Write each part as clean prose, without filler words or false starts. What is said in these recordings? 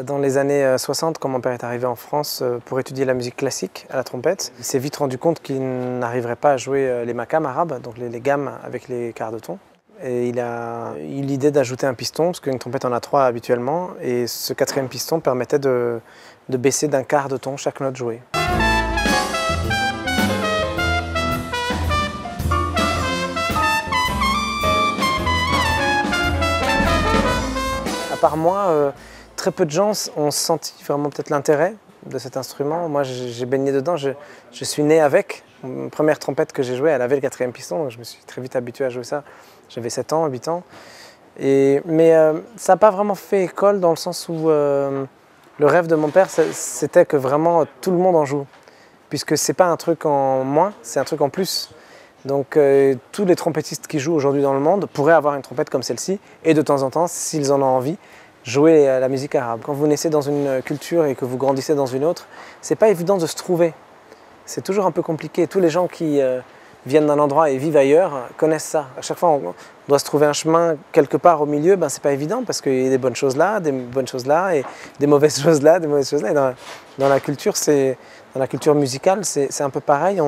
Dans les années 60, quand mon père est arrivé en France pour étudier la musique classique à la trompette, il s'est vite rendu compte qu'il n'arriverait pas à jouer les maqams arabes, donc les gammes avec les quarts de ton. Et il a eu l'idée d'ajouter un piston, parce qu'une trompette en a 3 habituellement, et ce 4e piston permettait de baisser d'un quart de ton chaque note jouée. À part moi, très peu de gens ont senti vraiment peut-être l'intérêt de cet instrument. Moi, j'ai baigné dedans, je suis né avec. La première trompette que j'ai jouée, elle avait le 4e piston, donc je me suis très vite habitué à jouer ça. J'avais 7 ans, 8 ans. Mais ça n'a pas vraiment fait école dans le sens où le rêve de mon père, c'était que vraiment tout le monde en joue. Puisque ce n'est pas un truc en moins, c'est un truc en plus. Donc tous les trompettistes qui jouent aujourd'hui dans le monde pourraient avoir une trompette comme celle-ci et de temps en temps, s'ils en ont envie, jouer la musique arabe. Quand vous naissez dans une culture et que vous grandissez dans une autre, c'est pas évident de se trouver. C'est toujours un peu compliqué. Tous les gens qui viennent d'un endroit et vivent ailleurs connaissent ça. À chaque fois, on doit se trouver un chemin quelque part au milieu. Ben, c'est pas évident parce qu'il y a des bonnes choses là, des bonnes choses là, et des mauvaises choses là, des mauvaises choses là. Et dans la culture musicale, c'est un peu pareil.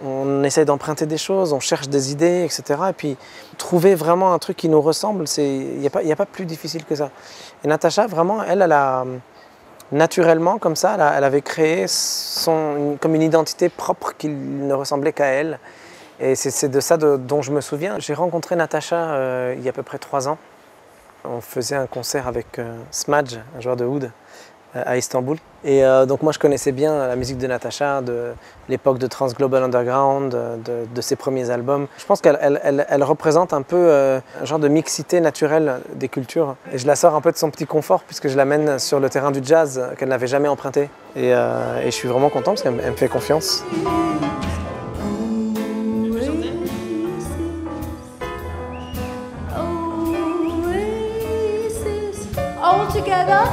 On essaye d'emprunter des choses, on cherche des idées, etc. Et puis, trouver vraiment un truc qui nous ressemble, il n'y a pas plus difficile que ça. Et Natacha, vraiment, elle a naturellement, comme ça, elle avait créé comme une identité propre qui ne ressemblait qu'à elle. Et c'est de ça dont je me souviens. J'ai rencontré Natacha il y a à peu près 3 ans. On faisait un concert avec Smadj, un joueur de oud, à Istanbul. Et donc moi je connaissais bien la musique de Natacha, de l'époque de Trans Global Underground, de ses premiers albums. Je pense qu'elle représente un peu un genre de mixité naturelle des cultures. Et je la sors un peu de son petit confort puisque je l'amène sur le terrain du jazz qu'elle n'avait jamais emprunté. Et je suis vraiment content parce qu'elle me fait confiance. All together.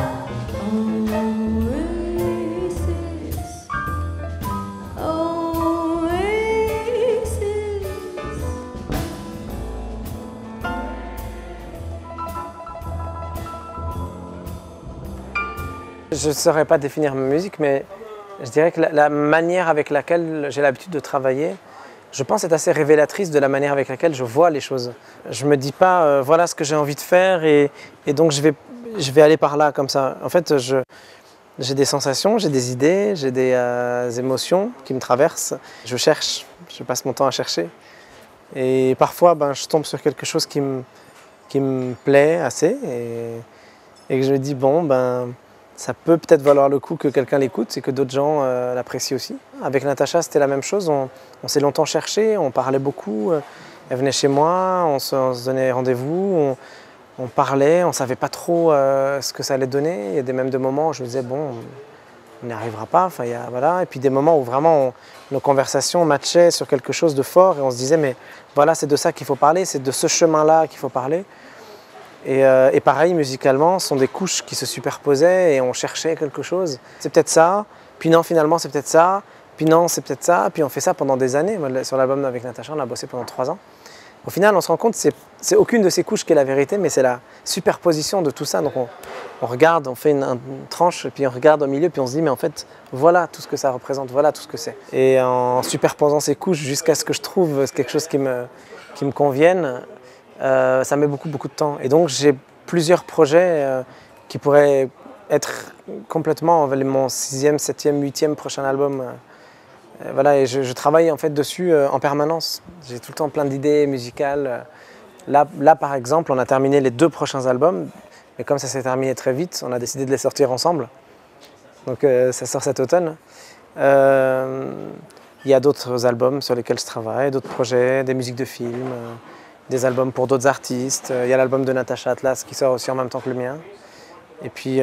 Je ne saurais pas définir ma musique, mais je dirais que la manière avec laquelle j'ai l'habitude de travailler, je pense est assez révélatrice de la manière avec laquelle je vois les choses. Je ne me dis pas voilà ce que j'ai envie de faire et donc je vais aller par là comme ça. En fait, j'ai des sensations, j'ai des idées, j'ai des émotions qui me traversent. Je cherche, je passe mon temps à chercher. Et parfois, je tombe sur quelque chose qui me plaît assez et que je me dis bon, ça peut peut-être valoir le coup que quelqu'un l'écoute et que d'autres gens l'apprécient aussi. Avec Natacha, c'était la même chose. On s'est longtemps cherché, on parlait beaucoup. Elle venait chez moi, on se donnait rendez-vous, on parlait, on ne savait pas trop ce que ça allait donner. Il y a des moments où je me disais, bon, on n'y arrivera pas. Enfin, voilà. Et puis des moments où vraiment nos conversations matchaient sur quelque chose de fort et on se disait, mais voilà, c'est de ça qu'il faut parler, c'est de ce chemin-là qu'il faut parler. Et pareil, musicalement, ce sont des couches qui se superposaient et on cherchait quelque chose. C'est peut-être ça, puis non, finalement, c'est peut-être ça, puis non, c'est peut-être ça, puis on fait ça pendant des années. Sur l'album avec Natacha, on a bossé pendant 3 ans. Au final, on se rend compte que c'est aucune de ces couches qui est la vérité, mais c'est la superposition de tout ça. Donc on regarde, on fait une tranche, puis on regarde au milieu, puis on se dit, mais en fait, voilà tout ce que ça représente, voilà tout ce que c'est. Et en superposant ces couches jusqu'à ce que je trouve quelque chose qui me convienne, ça met beaucoup de temps. Et donc j'ai plusieurs projets qui pourraient être complètement mon 6e, 7e, 8e prochain album. Voilà, et je travaille en fait dessus en permanence. J'ai tout le temps plein d'idées musicales. Là, par exemple, on a terminé les 2 prochains albums. Mais comme ça s'est terminé très vite, on a décidé de les sortir ensemble. Donc ça sort cet automne. Il y a d'autres albums sur lesquels je travaille, d'autres projets, des musiques de films. Des albums pour d'autres artistes. Il y a l'album de Natacha Atlas qui sort aussi en même temps que le mien. Et puis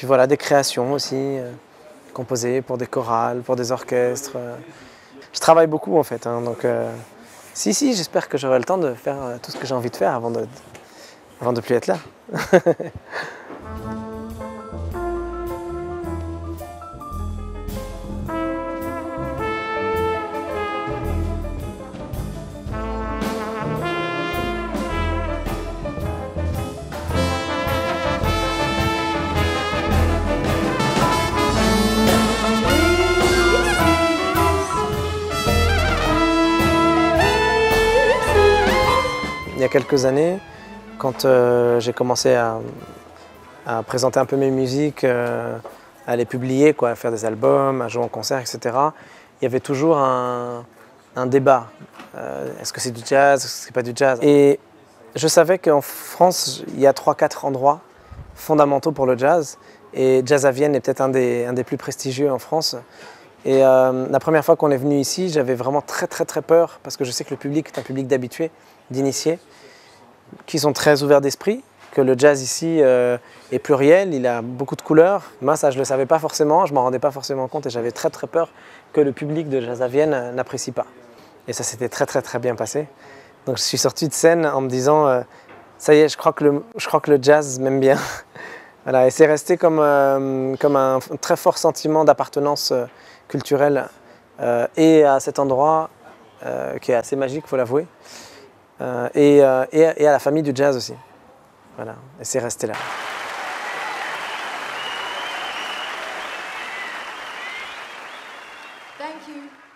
voilà, des créations aussi, composées pour des chorales, pour des orchestres. Je travaille beaucoup en fait, hein, donc si, j'espère que j'aurai le temps de faire tout ce que j'ai envie de faire avant de plus être là. il y a quelques années, quand j'ai commencé à présenter un peu mes musiques, à les publier, quoi, à faire des albums, à jouer en concert, etc., il y avait toujours un débat. Est-ce que c'est du jazz, est-ce que c'est pas du jazz? Et je savais qu'en France, il y a 3-4 endroits fondamentaux pour le jazz. Et Jazz à Vienne est peut-être un des plus prestigieux en France. Et la première fois qu'on est venu ici, j'avais vraiment très peur, parce que je sais que le public est un public d'habitués, d'initiés, qui sont très ouverts d'esprit, que le jazz ici est pluriel, il a beaucoup de couleurs. Moi, ça, je ne le savais pas forcément, je ne m'en rendais pas forcément compte, et j'avais très peur que le public de Jazz à Vienne n'apprécie pas. Et ça s'était très bien passé. Donc je suis sorti de scène en me disant ça y est, je crois que le jazz m'aime bien. Voilà, et c'est resté comme un très fort sentiment d'appartenance culturelle et à cet endroit qui est assez magique, il faut l'avouer, et à la famille du jazz aussi. Voilà, et c'est resté là. Thank you.